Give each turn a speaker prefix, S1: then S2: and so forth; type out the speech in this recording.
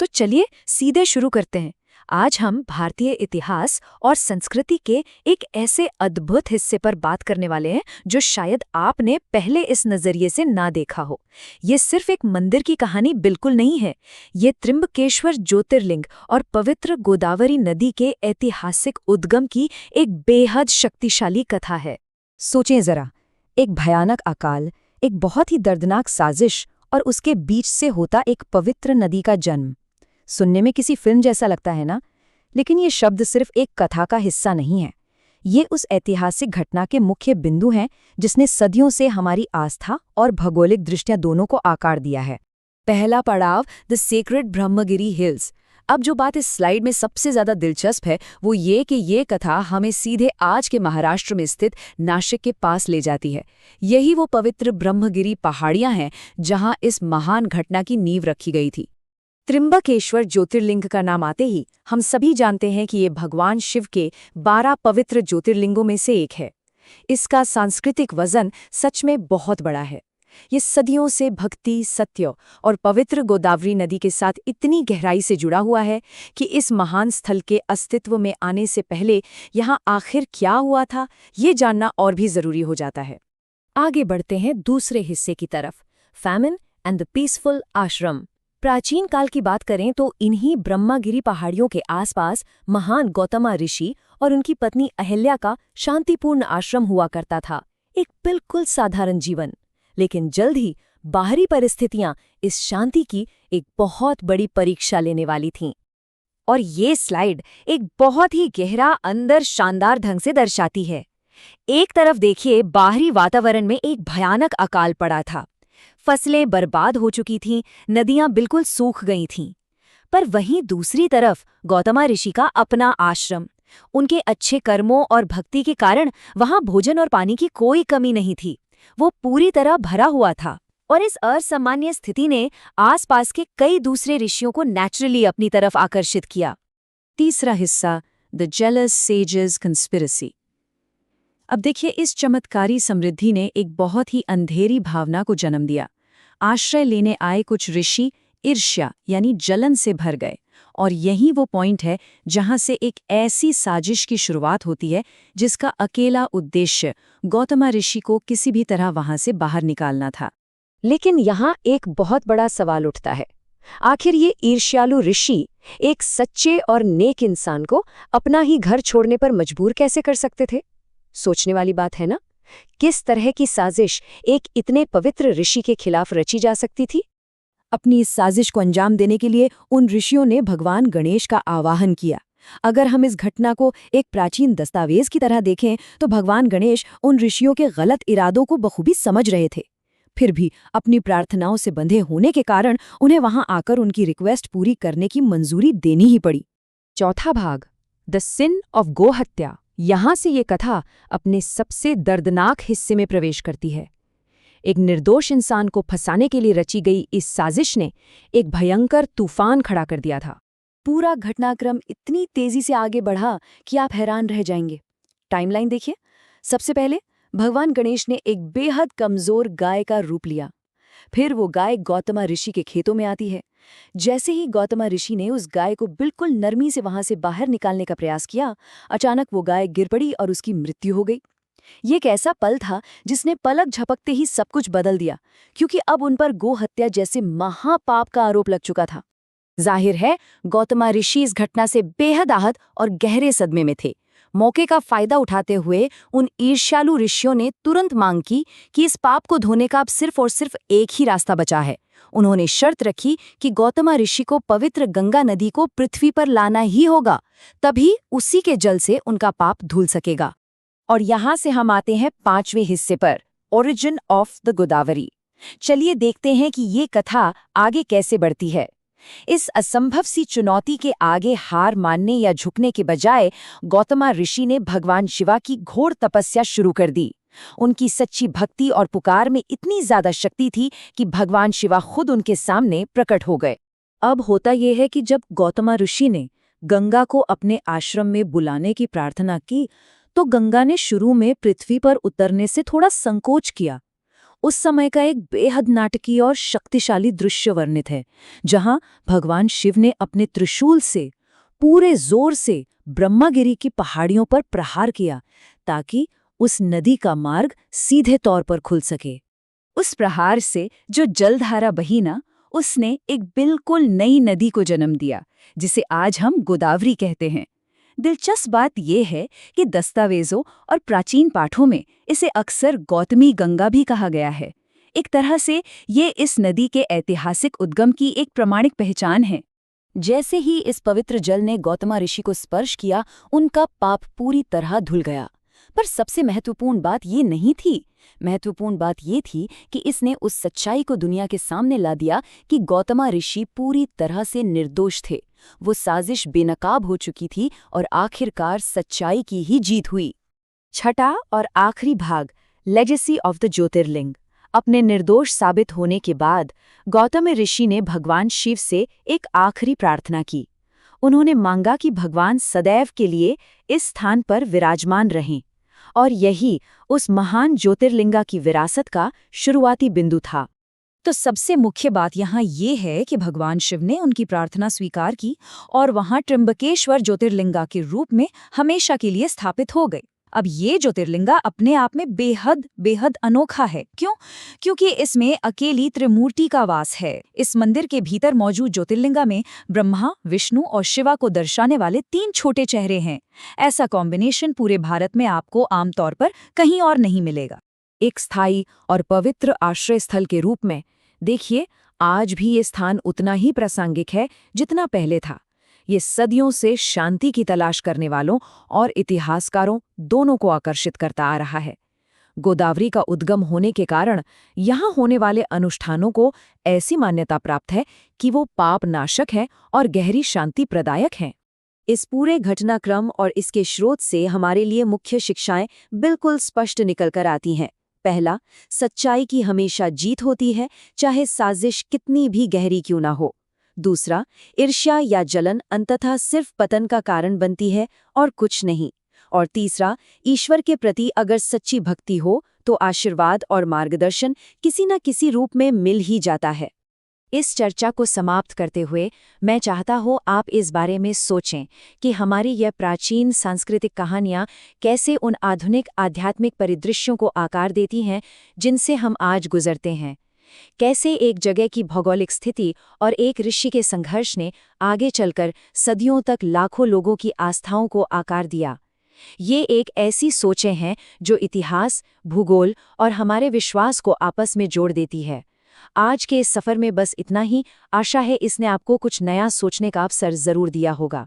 S1: तो चलिए सीधे शुरू करते हैं। आज हम भारतीय इतिहास और संस्कृति के एक ऐसे अद्भुत हिस्से पर बात करने वाले हैं जो शायद आपने पहले इस नजरिए से ना देखा हो। ये सिर्फ एक मंदिर की कहानी बिल्कुल नहीं है। ये त्र्यंबकेश्वर ज्योतिर्लिंग और पवित्र गोदावरी नदी के ऐतिहासिक उद्गम की एक बेहद शक्तिशाली कथा है। सोचें जरा, एक भयानक अकाल, एक बहुत ही दर्दनाक साजिश और उसके बीच से होता एक पवित्र नदी का जन्म। सुनने में किसी फिल्म जैसा लगता है ना? लेकिन ये शब्द सिर्फ एक कथा का हिस्सा नहीं है। ये उस ऐतिहासिक घटना के मुख्य बिंदु हैं जिसने सदियों से हमारी आस्था और भौगोलिक दृष्टियां दोनों को आकार दिया है। पहला पड़ाव, द सेक्रेड ब्रह्मगिरी हिल्स। अब जो बात इस स्लाइड में सबसे ज्यादा दिलचस्प है वो ये कि ये कथा हमें सीधे आज के महाराष्ट्र में स्थित नाशिक के पास ले जाती है। यही वो पवित्र ब्रह्मगिरी पहाड़ियां हैं जहां इस महान घटना की नींव रखी गई थी। त्र्यंबकेश्वर ज्योतिर्लिंग का नाम आते ही हम सभी जानते हैं कि ये भगवान शिव के 12 पवित्र ज्योतिर्लिंगों में से एक है। इसका सांस्कृतिक वजन सच में बहुत बड़ा है। ये सदियों से भक्ति, सत्य और पवित्र गोदावरी नदी के साथ इतनी गहराई से जुड़ा हुआ है कि इस महान स्थल के अस्तित्व में आने से पहले यहाँ आखिर क्या हुआ था, ये जानना और भी जरूरी हो जाता है। आगे बढ़ते हैं दूसरे हिस्से की तरफ, फैमिन एंड द पीसफुल आश्रम। प्राचीन काल की बात करें तो इन्हीं ब्रह्मगिरी पहाड़ियों के आसपास महान गौतमा ऋषि और उनकी पत्नी अहिल्या का शांतिपूर्ण आश्रम हुआ करता था। एक बिल्कुल साधारण जीवन, लेकिन जल्द ही बाहरी परिस्थितियां इस शांति की एक बहुत बड़ी परीक्षा लेने वाली थीं। और ये स्लाइड एक बहुत ही गहरा अंदर शानदार ढंग से दर्शाती है। एक तरफ देखिए, बाहरी वातावरण में एक भयानक अकाल पड़ा था। फसलें बर्बाद हो चुकी थीं, नदियां बिल्कुल सूख गई थीं। पर वहीं दूसरी तरफ गौतमा ऋषि का अपना आश्रम। उनके अच्छे कर्मों और भक्ति के कारण वहां भोजन और पानी की कोई कमी नहीं थी। वो पूरी तरह भरा हुआ था। और इस असामान्य स्थिति ने आसपास के कई दूसरे ऋषियों को नेचुरली अपनी तरफ आकर्षित किया। तीसरा हिस्सा, द जेलस सेजेस कंस्पिरेसी। अब देखिए, इस चमत्कारी समृद्धि ने एक बहुत ही अंधेरी भावना को जन्म दिया। आश्रय लेने आए कुछ ऋषि ईर्ष्या यानी जलन से भर गए। और यही वो पॉइंट है जहां से एक ऐसी साजिश की शुरुआत होती है जिसका अकेला उद्देश्य गौतमा ऋषि को किसी भी तरह वहां से बाहर निकालना था। लेकिन यहाँ एक बहुत बड़ा सवाल उठता है, आखिर ये ईर्ष्यालु ऋषि एक सच्चे और नेक इंसान को अपना ही घर छोड़ने पर मजबूर कैसे कर सकते थे? सोचने वाली बात है ना? किस तरह की साजिश एक इतने पवित्र ऋषि के खिलाफ रची जा सकती थी? अपनी इस साजिश को अंजाम देने के लिए उन ऋषियों ने भगवान गणेश का आवाहन किया। अगर हम इस घटना को एक प्राचीन दस्तावेज की तरह देखें तो भगवान गणेश उन ऋषियों के गलत इरादों को बखूबी समझ रहे थे। फिर भी अपनी प्रार्थनाओं से बंधे होने के कारण उन्हें वहां आकर उनकी रिक्वेस्ट पूरी करने की मंजूरी देनी ही पड़ी। चौथा भाग, द सिन ऑफ गोहत्या। यहाँ से ये कथा अपने सबसे दर्दनाक हिस्से में प्रवेश करती है। एक निर्दोष इंसान को फंसाने के लिए रची गई इस साजिश ने एक भयंकर तूफान खड़ा कर दिया था। पूरा घटनाक्रम इतनी तेजी से आगे बढ़ा कि आप हैरान रह जाएंगे। टाइमलाइन देखिए। सबसे पहले भगवान गणेश ने एक बेहद कमजोर गाय का रूप लिया। फिर वो गाय गौतमा ऋषि के खेतों में आती है। जैसे ही गौतमा ऋषि ने उस गाय को बिल्कुल नरमी से वहां से बाहर निकालने का प्रयास किया, अचानक वो गाय गिर पड़ी और उसकी मृत्यु हो गई। ये एक ऐसा पल था जिसने पलक झपकते ही सब कुछ बदल दिया, क्योंकि अब उन पर गोहत्या जैसे महापाप का आरोप लग चुका था। जाहिर है गौतमा ऋषि इस घटना से बेहद आहत और गहरे सदमे में थे। मौके का फायदा उठाते हुए उन ईर्ष्यालु ऋषियों ने तुरंत मांग की कि इस पाप को धोने का अब सिर्फ और सिर्फ एक ही रास्ता बचा है। उन्होंने शर्त रखी कि गौतमा ऋषि को पवित्र गंगा नदी को पृथ्वी पर लाना ही होगा, तभी उसी के जल से उनका पाप धुल सकेगा। और यहाँ से हम आते हैं पांचवें हिस्से पर, ओरिजिन ऑफ द गोदावरी। चलिए देखते हैं कि ये कथा आगे कैसे बढ़ती है। इस असंभव सी चुनौती के आगे हार मानने या झुकने के बजाय गौतमा ऋषि ने भगवान शिवा की घोर तपस्या शुरू कर दी। उनकी सच्ची भक्ति और पुकार में इतनी ज्यादा शक्ति थी कि भगवान शिवा खुद उनके सामने प्रकट हो गए। अब होता यह है कि जब गौतमा ऋषि ने गंगा को अपने आश्रम में बुलाने की प्रार्थना की तो गंगा ने शुरू में पृथ्वी पर उतरने से थोड़ा संकोच किया। उस समय का एक बेहद नाटकीय और शक्तिशाली दृश्य वर्णित है, जहां भगवान शिव ने अपने त्रिशूल से पूरे जोर से ब्रह्मागिरी की पहाड़ियों पर प्रहार किया ताकि उस नदी का मार्ग सीधे तौर पर खुल सके। उस प्रहार से जो जलधारा बही ना, उसने एक बिल्कुल नई नदी को जन्म दिया, जिसे आज हम गोदावरी कहते हैं। दिलचस्प बात यह है कि दस्तावेजों और प्राचीन पाठों में इसे अक्सर गौतमी गंगा भी कहा गया है। एक तरह से ये इस नदी के ऐतिहासिक उद्गम की एक प्रमाणिक पहचान है। जैसे ही इस पवित्र जल ने गौतम ऋषि को स्पर्श किया, उनका पाप पूरी तरह धुल गया। पर सबसे महत्वपूर्ण बात ये नहीं थी। महत्वपूर्ण बात ये थी कि इसने उस सच्चाई को दुनिया के सामने ला दिया कि गौतम ऋषि पूरी तरह से निर्दोष थे। वो साजिश बेनकाब हो चुकी थी और आखिरकार सच्चाई की ही जीत हुई। छठा और आखिरी भाग, लेगेसी ऑफ द ज्योतिर्लिंग। अपने निर्दोष साबित होने के बाद गौतम ऋषि ने भगवान शिव से एक आखिरी प्रार्थना की। उन्होंने मांगा कि भगवान सदैव के लिए इस स्थान पर विराजमान रहें, और यही उस महान ज्योतिर्लिंगा की विरासत का शुरुआती बिंदु था। तो सबसे मुख्य बात यहाँ ये है कि भगवान शिव ने उनकी प्रार्थना स्वीकार की और वहाँ त्र्यंबकेश्वर ज्योतिर्लिंगा के रूप में हमेशा के लिए स्थापित हो गए। अब ये ज्योतिर्लिंगा अपने आप में बेहद बेहद अनोखा है। क्यों? क्योंकि इसमें अकेली त्रिमूर्ति का वास है। इस मंदिर के भीतर मौजूद ज्योतिर्लिंगा में ब्रह्मा, विष्णु और शिवा को दर्शाने वाले 3 छोटे चेहरे हैं। ऐसा कॉम्बिनेशन पूरे भारत में आपको आमतौर पर कहीं और नहीं मिलेगा। एक स्थायी और पवित्र आश्रय स्थल के रूप में देखिए, आज भी ये स्थान उतना ही प्रासंगिक है जितना पहले था। ये सदियों से शांति की तलाश करने वालों और इतिहासकारों दोनों को आकर्षित करता आ रहा है। गोदावरी का उद्गम होने के कारण यहाँ होने वाले अनुष्ठानों को ऐसी मान्यता प्राप्त है कि वो पाप नाशक हैं और गहरी शांति प्रदायक हैं। इस पूरे घटनाक्रम और इसके स्रोत से हमारे लिए मुख्य शिक्षाएं बिल्कुल स्पष्ट निकल कर आती हैं। पहला, सच्चाई की हमेशा जीत होती है, चाहे साजिश कितनी भी गहरी क्यों ना हो। दूसरा, ईर्ष्या या जलन अंततः सिर्फ पतन का कारण बनती है और कुछ नहीं। और तीसरा, ईश्वर के प्रति अगर सच्ची भक्ति हो तो आशीर्वाद और मार्गदर्शन किसी न किसी रूप में मिल ही जाता है। इस चर्चा को समाप्त करते हुए मैं चाहता हूँ आप इस बारे में सोचें कि हमारी यह प्राचीन सांस्कृतिक कहानियाँ कैसे उन आधुनिक आध्यात्मिक परिदृश्यों को आकार देती हैं जिनसे हम आज गुजरते हैं। कैसे एक जगह की भौगोलिक स्थिति और एक ऋषि के संघर्ष ने आगे चलकर सदियों तक लाखों लोगों की आस्थाओं को आकार दिया। ये एक ऐसी सोचें हैं जो इतिहास, भूगोल और हमारे विश्वास को आपस में जोड़ देती है। आज के इस सफ़र में बस इतना ही। आशा है इसने आपको कुछ नया सोचने का अवसर ज़रूर दिया होगा।